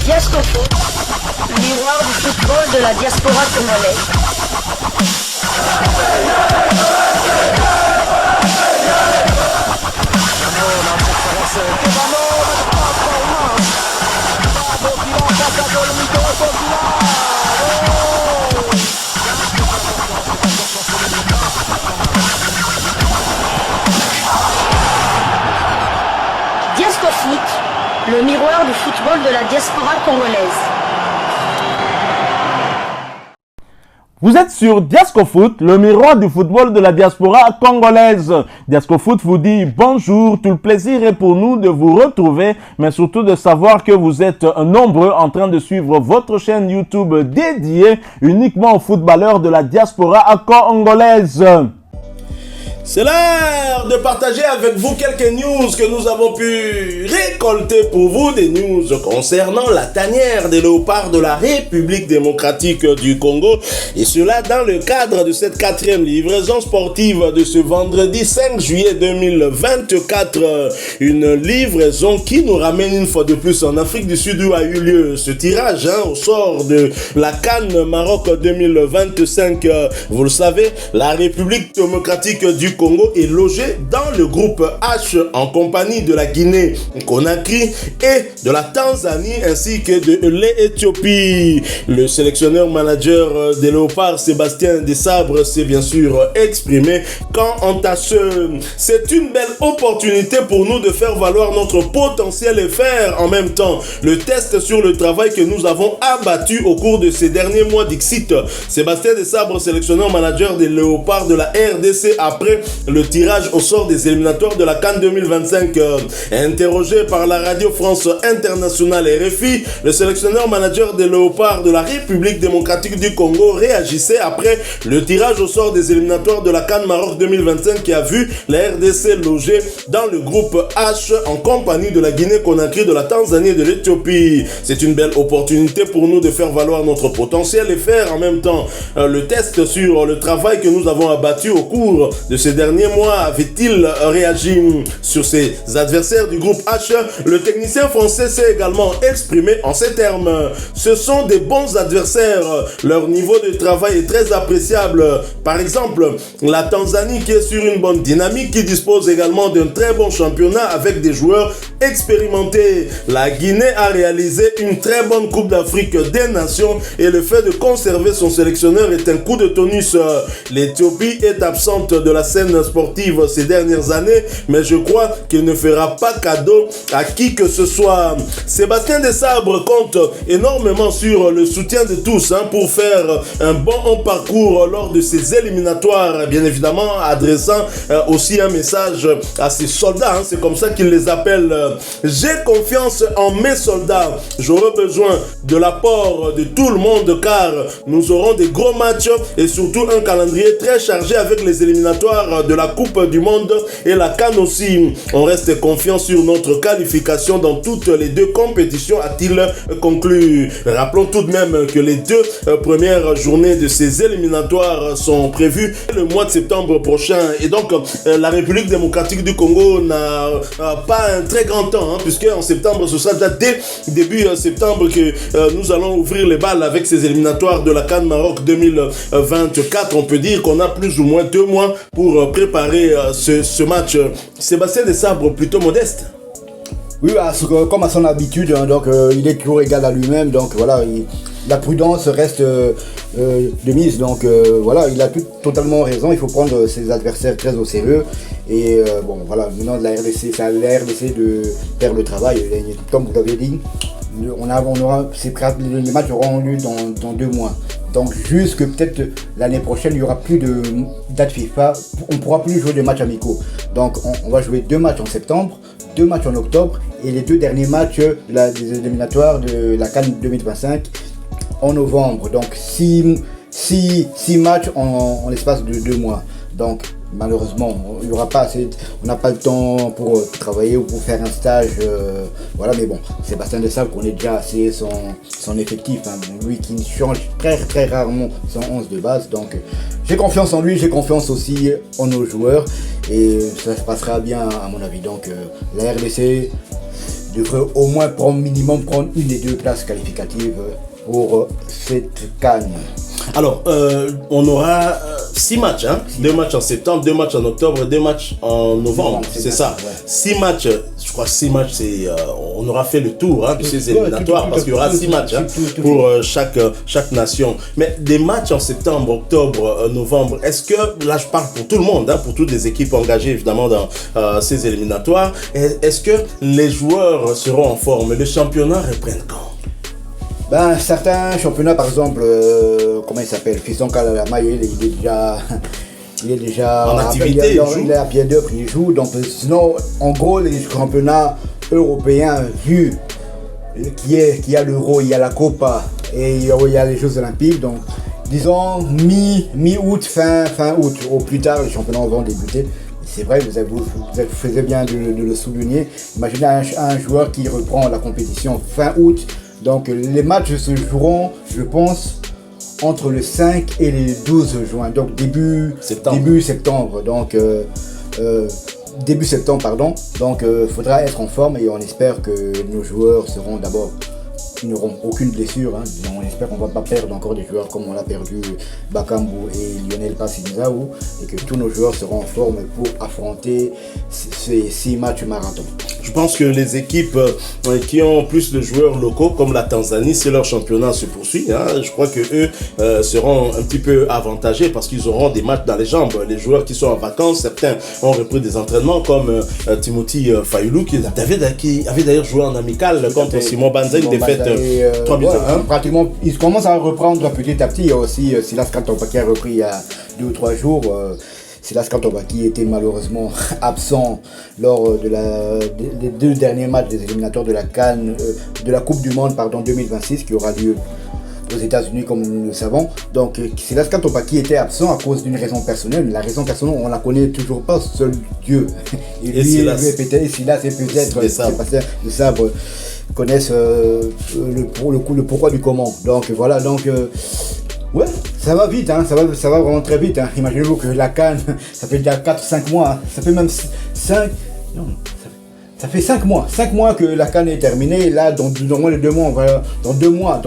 Diasco Foot, miroir du football de la diaspora congolaise. Diasco Foot, le miroir du football de la diaspora congolaise. Vous êtes sur Diasco Foot, le miroir du football de la diaspora congolaise. Diasco Foot vous dit bonjour, tout le plaisir est pour nous de vous retrouver, mais surtout de savoir que vous êtes nombreux en train de suivre votre chaîne YouTube dédiée uniquement aux footballeurs de la diaspora congolaise. C'est l'heure de partager avec vous quelques news que nous avons pu récolter pour vous, des news concernant la tanière des léopards de la République démocratique du Congo, et cela dans le cadre de cette 4e livraison sportive de ce vendredi 5 juillet 2024, une livraison qui nous ramène une fois de plus en Afrique du Sud où a eu lieu ce tirage au sort de la CAN Maroc 2025. Vous le savez, la République démocratique du Congo est logé dans le groupe H en compagnie de la Guinée Conakry et de la Tanzanie ainsi que de l'Éthiopie. Le sélectionneur manager des Léopards, Sébastien Desabre, s'est bien sûr exprimé quant à c'est une belle opportunité pour nous de faire valoir notre potentiel et faire en même temps le test sur le travail que nous avons abattu au cours de ces derniers mois d'Ixit. Sébastien Desabre, sélectionneur manager des Léopards de la RDC après le tirage au sort des éliminatoires de la CAN 2025. Interrogé par la radio France Internationale RFI, le sélectionneur manager des Léopards de la République démocratique du Congo réagissait après le tirage au sort des éliminatoires de la CAN Maroc 2025 qui a vu la RDC logée dans le groupe H en compagnie de la Guinée-Conakry, de la Tanzanie et de l'Éthiopie. C'est une belle opportunité pour nous de faire valoir notre potentiel et faire en même temps le test sur le travail que nous avons abattu au cours de ces derniers mois, avait-il réagi sur ses adversaires du groupe H. Le technicien français s'est également exprimé en ces termes. Ce sont des bons adversaires. Leur niveau de travail est très appréciable. Par exemple, la Tanzanie qui est sur une bonne dynamique, qui dispose également d'un très bon championnat avec des joueurs expérimentés. La Guinée a réalisé une très bonne Coupe d'Afrique des Nations et le fait de conserver son sélectionneur est un coup de tonus. L'Éthiopie est absente de la scène sportive ces dernières années, mais je crois qu'il ne fera pas cadeau à qui que ce soit. Sébastien Desabre compte énormément sur le soutien de tous pour faire un bon parcours lors de ces éliminatoires, bien évidemment adressant aussi un message à ses soldats, c'est comme ça qu'il les appelle. J'ai confiance en mes soldats, j'aurai besoin de l'apport de tout le monde car nous aurons des gros matchs et surtout un calendrier très chargé avec les éliminatoires de la Coupe du Monde et la CAN aussi. On reste confiant sur notre qualification dans toutes les deux compétitions, a-t-il conclu. Rappelons tout de même que les deux premières journées de ces éliminatoires sont prévues le mois de septembre prochain et donc la République démocratique du Congo n'a pas un très grand temps puisque en septembre ce sera dès début septembre que nous allons ouvrir les balles avec ces éliminatoires de la CAN Maroc 2024. On peut dire qu'on a plus ou moins 2 mois pour préparer ce match. Sébastien Desabre, plutôt modeste. Oui, comme à son habitude, donc il est toujours égal à lui-même, donc voilà, la prudence reste de mise, donc voilà, il a totalement raison, il faut prendre ses adversaires très au sérieux, et bon voilà, maintenant de la RDC, c'est à la RDC de faire le travail, et, comme vous l'avez dit, les matchs auront lieu dans 2 mois. Donc jusque peut-être l'année prochaine, il n'y aura plus de date FIFA, on ne pourra plus jouer de matchs amicaux. Donc on va jouer 2 matchs en septembre, 2 matchs en octobre et les 2 derniers matchs des éliminatoires de la CAN 2025 en novembre. Donc 6 matchs en l'espace de 2 mois. Donc malheureusement, il y aura pas assez, on n'a pas le temps pour travailler ou pour faire un stage. Voilà, mais bon, Sébastien Desabre connaît déjà assez son effectif. Lui qui change très rarement son 11 de base. Donc j'ai confiance en lui, j'ai confiance aussi en nos joueurs. Et ça se passera bien à mon avis. Donc la RDC devrait au moins prendre une des deux places qualificatives pour cette CAN. Alors, on aura 6 matchs, hein? 2 matchs en septembre, 2 matchs en octobre, 2 matchs en novembre, c'est ça. Ouais. 6 matchs, je crois 6 matchs, on aura fait le tour de ces éliminatoires parce qu'il y aura 6 matchs pour chaque nation. Mais des matchs en septembre, octobre, novembre, est-ce que, là je parle pour tout le monde, hein, pour toutes les équipes engagées évidemment dans ces éliminatoires, est-ce que les joueurs seront en forme? Le championnat reprenne quand? Certains championnats, par exemple, comment il s'appelle, Fiston Kalalama, il est déjà en activité, il est à pied d'œuvre, il joue. Donc, sinon, en gros, les championnats européens, vu qu'il y a l'Euro, il y a la Copa et il y a les Jeux Olympiques, donc disons mi-août, fin août, au plus tard, les championnats vont débuter. C'est vrai, vous faisiez bien de le souligner. Imaginez un joueur qui reprend la compétition fin août. Donc les matchs se joueront, je pense, entre le 5 et le 12 juin. Donc début septembre. Donc début septembre, pardon. Donc faudra être en forme et on espère que nos joueurs seront d'abord, ils n'auront aucune blessure. Hein. On espère qu'on ne va pas perdre encore des joueurs comme on l'a perdu Bakambu et Lionel Passinizaou et que tous nos joueurs seront en forme pour affronter ces 6 matchs marathon. Je pense que les équipes qui ont plus de joueurs locaux, comme la Tanzanie, si leur championnat se poursuit, hein, je crois qu'eux seront un petit peu avantagés parce qu'ils auront des matchs dans les jambes. Les joueurs qui sont en vacances, certains ont repris des entraînements comme Timothy Fayoulou qui avait d'ailleurs joué en amical contre Simon Banza, une défaite 3 buts à 1. Pratiquement, ils commencent à reprendre petit à petit. Il y a aussi Silas Kantomba qui a repris il y a 2 ou 3 jours. Silas Kantomba qui était malheureusement absent lors des 2 derniers matchs des éliminatoires de la CAN, de la Coupe du Monde 2026 qui aura lieu aux États-Unis comme nous le savons. Donc Silas Kantomba qui était absent à cause d'une raison personnelle. La raison personnelle, on la connaît toujours pas, seul Dieu. Et Silas et peut-être Sébastien de Sabre connaissent le pourquoi du comment. Donc voilà, ouais, ça va vite, hein, ça va vraiment très vite. Hein. Imaginez-vous que la CAN, ça fait déjà 4-5 mois, hein. Ça fait même 5... Non, ça fait 5 mois. 5 mois que la CAN est terminée. Et là, dans moins de 2 mois, dans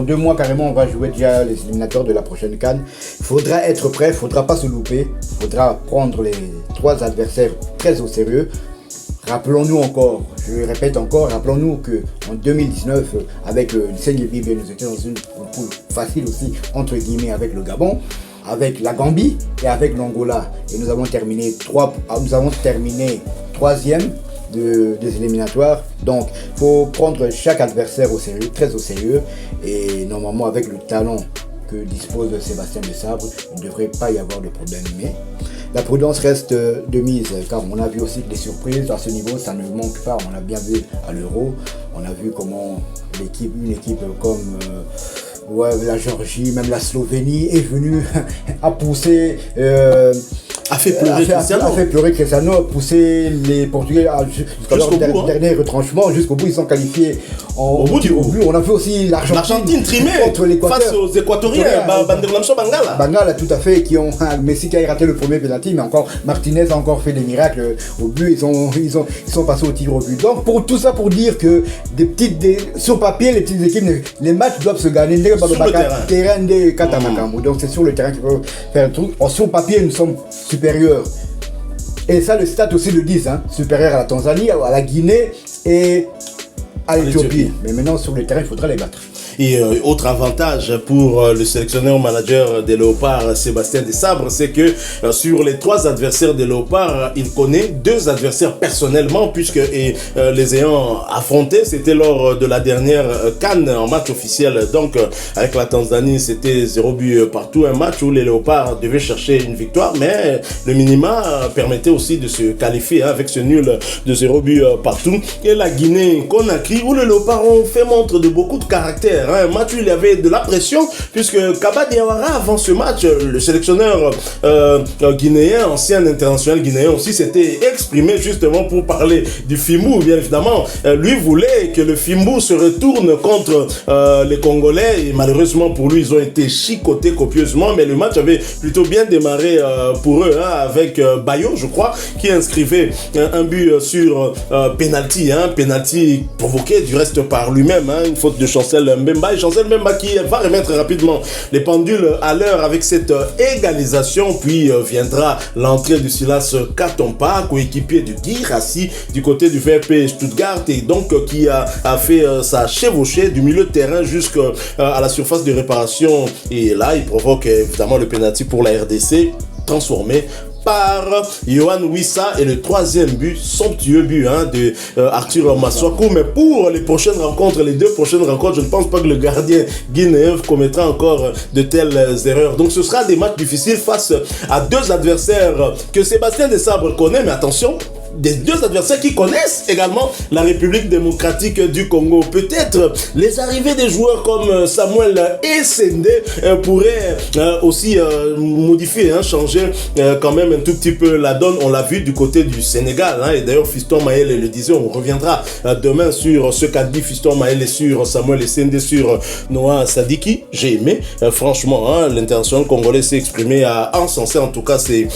2 mois carrément, on va jouer déjà les éliminatoires de la prochaine CAN. Il faudra être prêt, il ne faudra pas se louper. Il faudra prendre les 3 adversaires très au sérieux. Rappelons-nous encore, je le répète encore, rappelons-nous qu'en 2019, avec le Sénégal, nous étions dans une poule facile aussi, entre guillemets, avec le Gabon, avec la Gambie et avec l'Angola. Et nous avons terminé 3e des éliminatoires. Donc, il faut prendre chaque adversaire au sérieux, très au sérieux. Et normalement, avec le talent que dispose Sébastien de Sabre, il ne devrait pas y avoir de problème. Mais la prudence reste de mise, car on a vu aussi que des surprises à ce niveau, ça ne manque pas. On l'a bien vu à l'Euro, on a vu comment une équipe comme la Géorgie, même la Slovénie est venue à pousser... a fait pleurer Cristiano, a poussé les Portugais jusqu'à leur dernier retranchement, jusqu'au bout. Ils sont qualifiés au bout. On a vu aussi l'Argentine trimée contre l'Équateur face aux Équatoriens, Bangala, tout à fait, qui ont Messi qui a raté le premier penalty, mais encore Martinez a encore fait des miracles au but. Ils sont passés au tir au but. Donc pour tout ça, pour dire que sur papier, les petites équipes, les matchs doivent se gagner sur le terrain des Katamakambu. Donc c'est sur le terrain qu'il faut faire le truc. Sur papier, nous sommes supérieur. Et ça, le stade aussi le dit, hein, supérieur à la Tanzanie, à la Guinée et à l'Éthiopie. Mais maintenant, sur le terrain, il faudra les battre. Et autre avantage pour le sélectionneur manager des Léopards, Sébastien Desabre, c'est que sur les 3 adversaires des Léopards, il connaît 2 adversaires personnellement, puisque les ayant affrontés, c'était lors de la dernière CAN en match officiel. Donc avec la Tanzanie, c'était 0 but partout, un match où les Léopards devaient chercher une victoire, mais le minima permettait aussi de se qualifier avec ce nul de 0 but partout. Et la Guinée-Conakry, où les Léopards ont fait montre de beaucoup de caractère, hein, un match où il y avait de la pression, puisque Kaba Diawara, avant ce match, le sélectionneur guinéen, ancien international guinéen aussi, s'était exprimé justement pour parler du Fimbu, bien évidemment. Lui voulait que le Fimbu se retourne contre les Congolais, et malheureusement pour lui, ils ont été chicotés copieusement, mais le match avait plutôt bien démarré pour eux, hein, avec Bayo, je crois, qui inscrivait un but sur penalty, penalty provoqué du reste par lui-même, hein, une faute de Chancel Mbemba, et Chancel Mbemba qui va remettre rapidement les pendules à l'heure avec cette égalisation, puis viendra l'entrée du Silas Katompa, coéquipier de Guirassi du côté du VfB Stuttgart, et donc qui a fait sa chevauchée du milieu de terrain jusqu'à la surface de réparation, et là il provoque évidemment le penalty pour la RDC, transformé par Yohan Wissa, et le troisième but, somptueux but de Arthur Maswaku. Mais pour les prochaines rencontres, les 2 prochaines rencontres, je ne pense pas que le gardien guinéen commettra encore de telles erreurs. Donc ce sera des matchs difficiles face à 2 adversaires que Sébastien Desabre connaît, mais attention, des 2 adversaires qui connaissent également la République démocratique du Congo. Peut-être les arrivées des joueurs comme Samuel Essende pourraient aussi modifier, changer quand même un tout petit peu la donne. On l'a vu du côté du Sénégal, et d'ailleurs Fiston Maël le disait, on reviendra demain sur ce qu'a dit Fiston Maël et sur Samuel Essende, sur Noah Sadiki. J'ai aimé, franchement, l'international congolais s'est exprimé à encenser en tout cas ses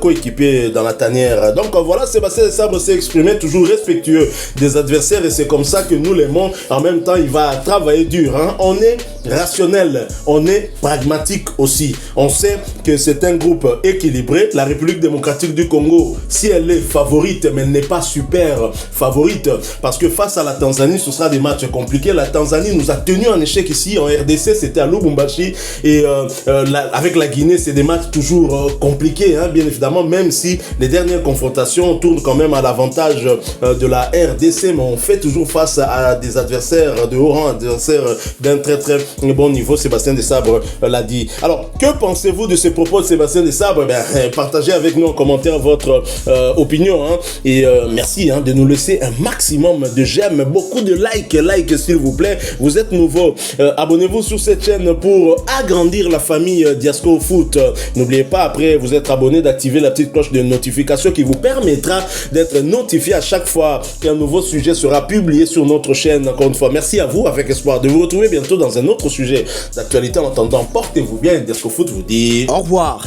coéquipiers dans la tanière. Donc voilà, Sébastien Desabre s'est exprimé, toujours respectueux des adversaires, et c'est comme ça que nous l'aimons. En même temps, il va travailler dur. On est rationnel, on est pragmatique aussi. On sait que c'est un groupe équilibré. La République démocratique du Congo, si elle est favorite, mais elle n'est pas super favorite, parce que face à la Tanzanie, ce sera des matchs compliqués. La Tanzanie nous a tenu en échec ici en RDC, c'était à Lubumbashi, et avec la Guinée, c'est des matchs toujours compliqués, bien évidemment, même si les dernières confrontations tournent quand même à l'avantage de la RDC, mais on fait toujours face à des adversaires de haut rang, adversaires d'un très très bon niveau. Sébastien Desabre l'a dit. Alors, que pensez-vous de ces propos de Sébastien Desabre? Partagez avec nous en commentaire votre opinion, et merci de nous laisser un maximum de j'aime, beaucoup de likes s'il vous plaît. Vous êtes nouveau, abonnez-vous sur cette chaîne pour agrandir la famille Diasco Foot. N'oubliez pas, après vous êtes abonné, d'activer la petite cloche de notification qui vous permettra d'être notifié à chaque fois qu'un nouveau sujet sera publié sur notre chaîne. Encore une fois, merci à vous, avec espoir de vous retrouver bientôt dans un autre sujet d'actualité. En attendant, portez-vous bien. Diasco Foot vous dit au revoir.